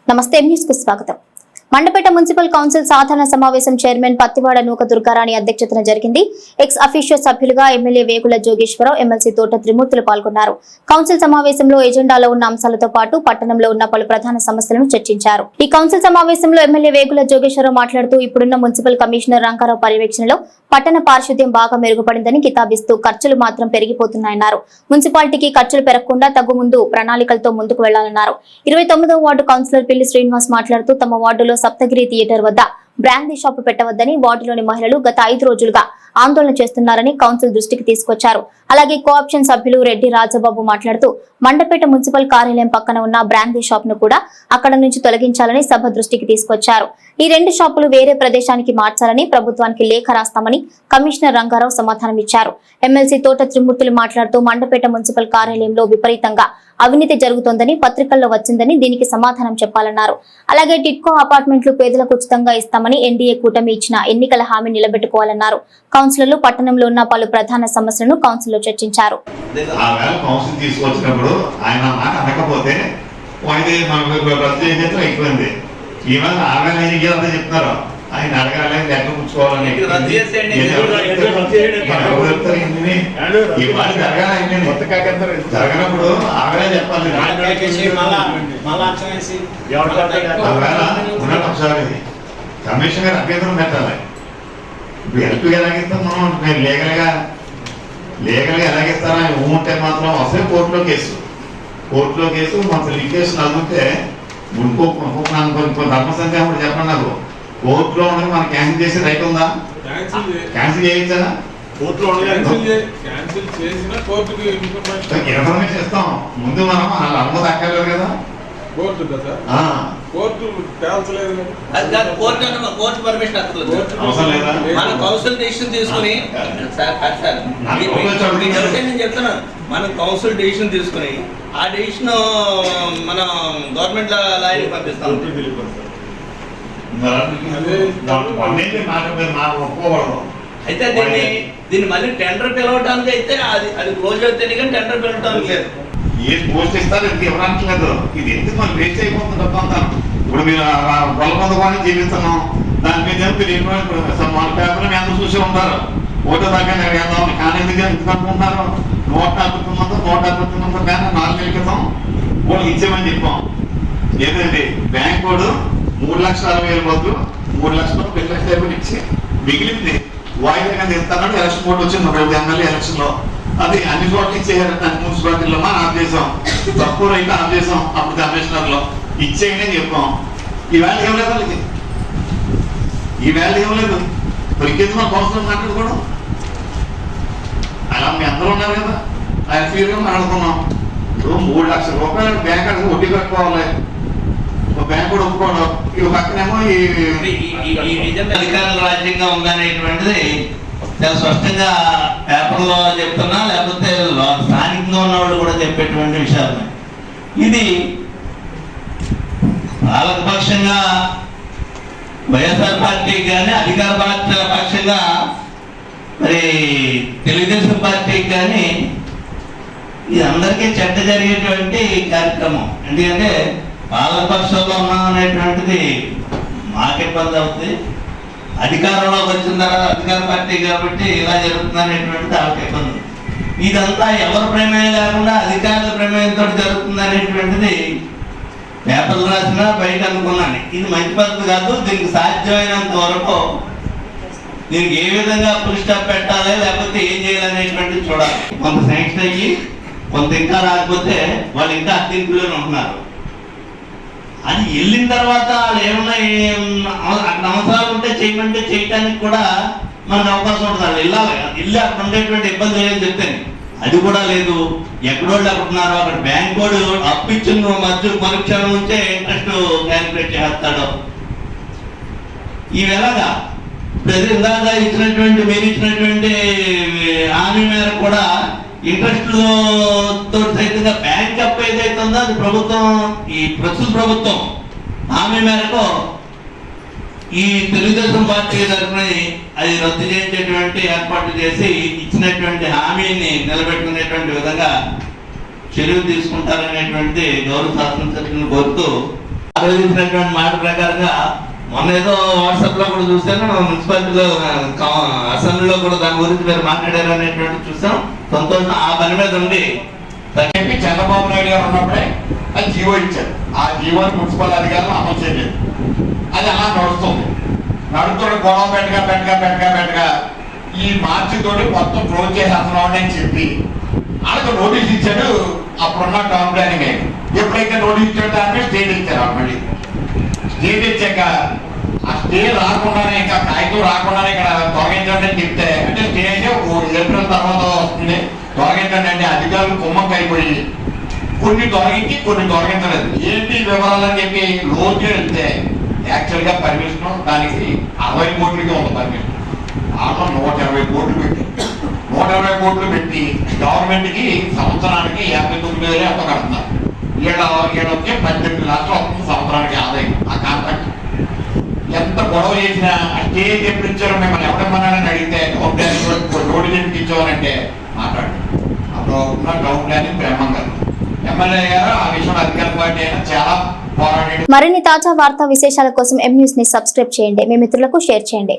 నమస్తే న్యూస్ కు స్వాగతం. మండపేట మున్సిపల్ కౌన్సిల్ సాధారణ సమావేశం చైర్మన్ పత్తివాడ నూక దుర్గారాణి అధ్యక్షతన జరిగింది. ఎక్స్ అఫీషియో సభ్యులుగా ఎమ్మెల్యే వేగుల జోగేశ్వరరావు, ఎమ్మెల్సీ తోట త్రిమూర్తులు పాల్గొన్నారు. కౌన్సిల్ సమావేశంలో ఎజెండాలో ఉన్న అంశాలతో పాటు పట్టణంలో ఉన్న పలు ప్రధాన సమస్యలను చర్చించారు. ఈ కౌన్సిల్ సమావేశంలో ఎమ్మెల్యే వేగుల జోగేశ్వరరావు మాట్లాడుతూ ఇప్పుడున్న మున్సిపల్ కమిషనర్ రంగారావు పర్యవేక్షణలో పట్టణ పారిశుద్ధ్యం బాగా మెరుగుపడిందని కితాబిస్తూ ఖర్చులు మాత్రం పెరిగిపోతున్నాయన్నారు. మున్సిపాలిటీకి ఖర్చులు పెరగకుండా తగు ముందు ప్రణాళికలతో ముందుకు వెళ్లాలన్నారు. 29వ వార్డు కౌన్సిలర్ పిల్లి శ్రీనివాస్ మాట్లాడుతూ తమ వార్డులో సప్తగిరి థియేటర్ వద్ద బ్రాందీ షాపు పెట్టవద్దని వార్డులోని మహిళలు గత 5 రోజులుగా ఆందోళన చేస్తున్నారని కౌన్సిల్ దృష్టికి తీసుకొచ్చారు. అలాగే కోఆప్షన్ సభ్యులు రెడ్డి రాజబాబు మాట్లాడుతూ మండపేట మున్సిపల్ కార్యాలయం పక్కన ఉన్న బ్రాందీ షాప్ ను కూడా అక్కడ నుంచి తొలగించాలని సభ దృష్టికి తీసుకొచ్చారు. ఈ 2 షాపులు వేరే ప్రదేశానికి మార్చాలని ప్రభుత్వానికి లేఖ రాస్తామని కమిషనర్ రంగారావు సమాధానం ఇచ్చారు. ఎమ్మెల్సీ తోట త్రిమూర్తులు మాట్లాడుతూ మండపేట మున్సిపల్ కార్యాలయంలో విపరీతంగా అవినీతి జరుగుతోందని పత్రికల్లో వచ్చిందని దీనికి సమాధానం చెప్పాలన్నారు. అలాగే టిట్కో అపార్ట్మెంట్లు పేదలకు ఉచితంగా ఇస్తామని ఎన్డీఏ కూటమి ఇచ్చిన ఎన్నికల హామీ నిలబెట్టుకోవాలన్నారు. కౌన్సిలర్లు పట్టణంలో ఉన్న పలు ప్రధాన సమస్యలను కౌన్సిల్లో చర్చించారు. ఆయన అడగాలి లెక్క పుచ్చుకోవాలని జరగనప్పుడు ఆగలే చెప్పాలి. ఒకసారి కమిషన్ గారు అభ్యంతరం పెట్టాలి. ఇప్పుడు ఎల్పీ ఎలాగిస్తాం మనం, నేను లీగల్గా ఎలాగిస్తారా ఉంటే మాత్రం వస్తే కోర్టులో కేసు మన లికేషన్ అదిగితే ధర్మ సంఖ్య చెప్పండి నాకు. కోర్టులో ఉండగా మనం క్యాన్సిల్ చేసే రైట్ ఉందా? క్యాన్సిల్ చేయొచ్చా? ఇన్ఫర్మేషన్ ఇస్తాం ముందు, మనం అనుమతి అక్కర్లేదు కదా. అవసరం లేదా? మనం కౌన్సిల్ డెసిషన్ తీసుకుని నేను చెప్తున్నాను, మనం కౌన్సిల్ డెసిషన్ తీసుకుని ఆ డెసిషన్ మన గవర్నమెంట్ లాయర్కి పంపిస్తాం. అయితే దీన్ని మళ్ళీ టెండర్ పిలవడానికి అయితే అది క్లోజ్ అవుతుంది, కానీ టెండర్ పిలవడానికి లేదు. ఏ పోస్ట్ ఇస్తారు ఇది ఇవ్వడానికి లేదు. ఇది ఎందుకు మనం వేస్ట్ అయిపోతుంది డబ్బంతా. ఇప్పుడు మీరు పొలకొందకొని జీవిస్తున్నాం, దాని మీద మీరు మన పేపర్లు మీ అందరూ చూసి ఉంటారు. ఓటో దాకా వెళ్దాం కానీ ఎందుకు అనుకుంటున్నారు. 149 బ్యానర్ 4 నెలల క్రితం వాళ్ళు ఇచ్చామని చెప్పాం. ఏదండి బ్యాంక్ వాడు 3,60,000 బదులు 3 లక్షలు 2 లక్షలు ఇచ్చి మిగిలింది వాయిదా ఇస్తానని ఎలక్షన్ కోడ్ వచ్చింది. 30 ఎమ్మెల్యే ఎలక్షన్ లో అది అన్ని చోట్ల ఇచ్చేయారంటే అన్ని మున్సిపాలిటీలో ఆఫ్ చేసాం, తక్కువ రైతు ఆఫ్ చేసాం. అప్పుడు కమిషనర్ లో ఇచ్చేయని చెప్పాం. ఈవేళ ఇవ్వలేదు వాళ్ళకి, ఈవేళ ఇవ్వలేదు. దొరికేది మన కౌన్సిలర్ మాట్లాడుకోవడం. అలా మీ అందరూ ఉన్నారు కదా, ఆయన ఫీల్గా మాట్లాడుకున్నాం. ఇప్పుడు 3 లక్షల రూపాయలు బ్యాంక్ అడిగి వడ్డీ కట్టుకోవాలి, బ్యాంక్ కూడా ఒప్పుకోవడం. ఈ పక్కనేమో అధికారుల రాజ్యంగా ఉందనేటువంటిది చాలా స్పష్టంగా పేపర్లో చెప్తున్నా, లేకపోతే స్థానికంగా ఉన్నవాళ్ళు కూడా చెప్పేటువంటి విషయాలు. ఇది పాలకపక్షంగా వైఎస్ఆర్ పార్టీకి కానీ, అధికార పక్షంగా మరి తెలుగుదేశం పార్టీకి కానీ ఇది అందరికీ చెడ్డ జరిగేటువంటి కార్యక్రమం. ఎందుకంటే పాలకపక్షంలో ఉన్నాం అనేటువంటిది మాకు ఇబ్బంది అవుతుంది, అధికారంలోకి వచ్చిన తర్వాత అధికార పార్టీ కాబట్టి ఇలా జరుగుతుంది అనేటువంటిది వాళ్ళకి ఇబ్బంది. ఇదంతా ఎవరి ప్రమేయం లేకుండా అధికారుల ప్రమేయంతో జరుగుతుంది అనేటువంటిది పేపర్లు రాసినా బయట అనుకున్నాను. ఇది మంచి పద్ధతి కాదు. దీనికి సాధ్యమైనంత వరకు దీనికి ఏ విధంగా ఫుల్ స్టాప్ పెట్టాలి, లేకపోతే ఏం చేయాలనేటువంటిది చూడాలి. కొంత శాంక్షన్ అయ్యి కొంత ఇంకా రాకపోతే వాళ్ళు ఇంకా అద్దెంపులోనే ఉంటున్నారు. అది వెళ్ళిన తర్వాత వాళ్ళు ఏమన్నా అక్కడ అవసరాలు ఉంటే చేయమంటే చేయటానికి కూడా మనకు అవకాశం ఉంటుంది. వెళ్ళి అక్కడ ఉండేటువంటి ఇబ్బంది లేదని చెప్తాను. అది కూడా లేదు. ఎక్కడోళ్ళు అక్కడ ఉన్నారు, అక్కడ బ్యాంక్ వాడు అప్పిచ్చిన మధ్య పరీక్షల నుంచే ఇంట్రెస్ట్ క్యాలిక్యులేట్ చేస్తాడు. ఈవేళగా ఇందాక ఇచ్చినటువంటి మీరు ఇచ్చినటువంటి హామీ మేరకు కూడా ఇంట్రెస్ట్ తో సైతంగా బ్యాంక్ అప్ ఏదైతే ఉందో అది ప్రభుత్వం, ఈ ప్రస్తుత ప్రభుత్వం హామీ మేరకు ఈ తెలుగుదేశం పార్టీ తరఫున అది రద్దు చేసేటువంటి ఏర్పాటు చేసి ఇచ్చినటువంటి హామీని నిలబెట్టుకునేటువంటి విధంగా చర్యలు తీసుకుంటారనేటువంటి గౌరవ శాసనసభ్యులను కోరుతూ ఆలోచించినటువంటి మాట ప్రకారంగా మొన్న ఏదో వాట్సాప్ లో కూడా చూసాను, మున్సిపాలిటీలో అసెంబ్లీలో కూడా దాని గురించి మీరు మాట్లాడారు అనేటువంటి చూసాం. సంతోషం. ఆ పని మీద ఉండి చెప్పి చంద్రబాబు నాయుడు గారు ఉన్నప్పుడే అది జీవో ఇచ్చారు. ఆ జీవోని మున్సిపల్ అధికారులు అమలు చేయలేదు. అది అలా నడుస్తుంది. నడుస్తున్న గొడవ పెట్టగా ఈ మార్చి తోటి మొత్తం క్లోజ్ చేసేస్తున్నామని అని చెప్పి వాళ్ళకి నోటీస్ ఇచ్చాడు. అప్పుడున్న టౌన్ ప్లానింగ్ అయ్యి ఎప్పుడైతే నోటీస్ ఇచ్చాడో దాని స్టేట్ ఇచ్చారు. మళ్ళీ స్టేట్ ఇచ్చాక ఆ స్టే రాకుండానే, ఇంకా కాగితం రాకుండానే ఇక్కడ తొలగించండి అని చెప్తే, అంటే స్టే అయితే ఏప్రిల్ తర్వాత వస్తుంది, తొలగించండి అంటే అధికారులు కుమ్మకి అయిపోయి కొన్ని తొలగించి కొన్ని తొలగించలేదు. ఏంటి వివరాలు అని చెప్పి లోతుగా వెళ్తే యాక్చువల్ గా పర్మిషన్ దానికి 60 కోట్లకి ఉంది పర్మిషన్. ఆటో 120 కోట్లు పెట్టి 120 కోట్లు పెట్టి గవర్నమెంట్ కి సంవత్సరానికి 59,000 ఎంతో కడుతున్నారు. వీళ్ళకి 18 లక్షలు వస్తుంది సంవత్సరానికి ఆదాయం. ఆ కాంట్రాక్ట్ ఎంత గొడవ చేసినా స్టేజ్ ఎప్పుడు ఇచ్చారో మిమ్మల్ని ఎవడమన్నాడని అడిగితే టౌన్ ప్లానింగ్ నోటీస్ ఎందుకు ఇచ్చామనంటే మాట్లాడు. అప్పుడు ఉన్న టౌన్ ప్లానింగ్ బ్రహ్మంగా ఎమ్మెల్యే గారు ఆ విషయంలో అధికార పార్టీ అయినా చాలా పోరాడి. మరిన్ని తాజా వార్తా విశేషాల కోసం ఎం న్యూస్ ని సబ్స్క్రైబ్ చేయండి. మీ మిత్రులకు షేర్ చేయండి.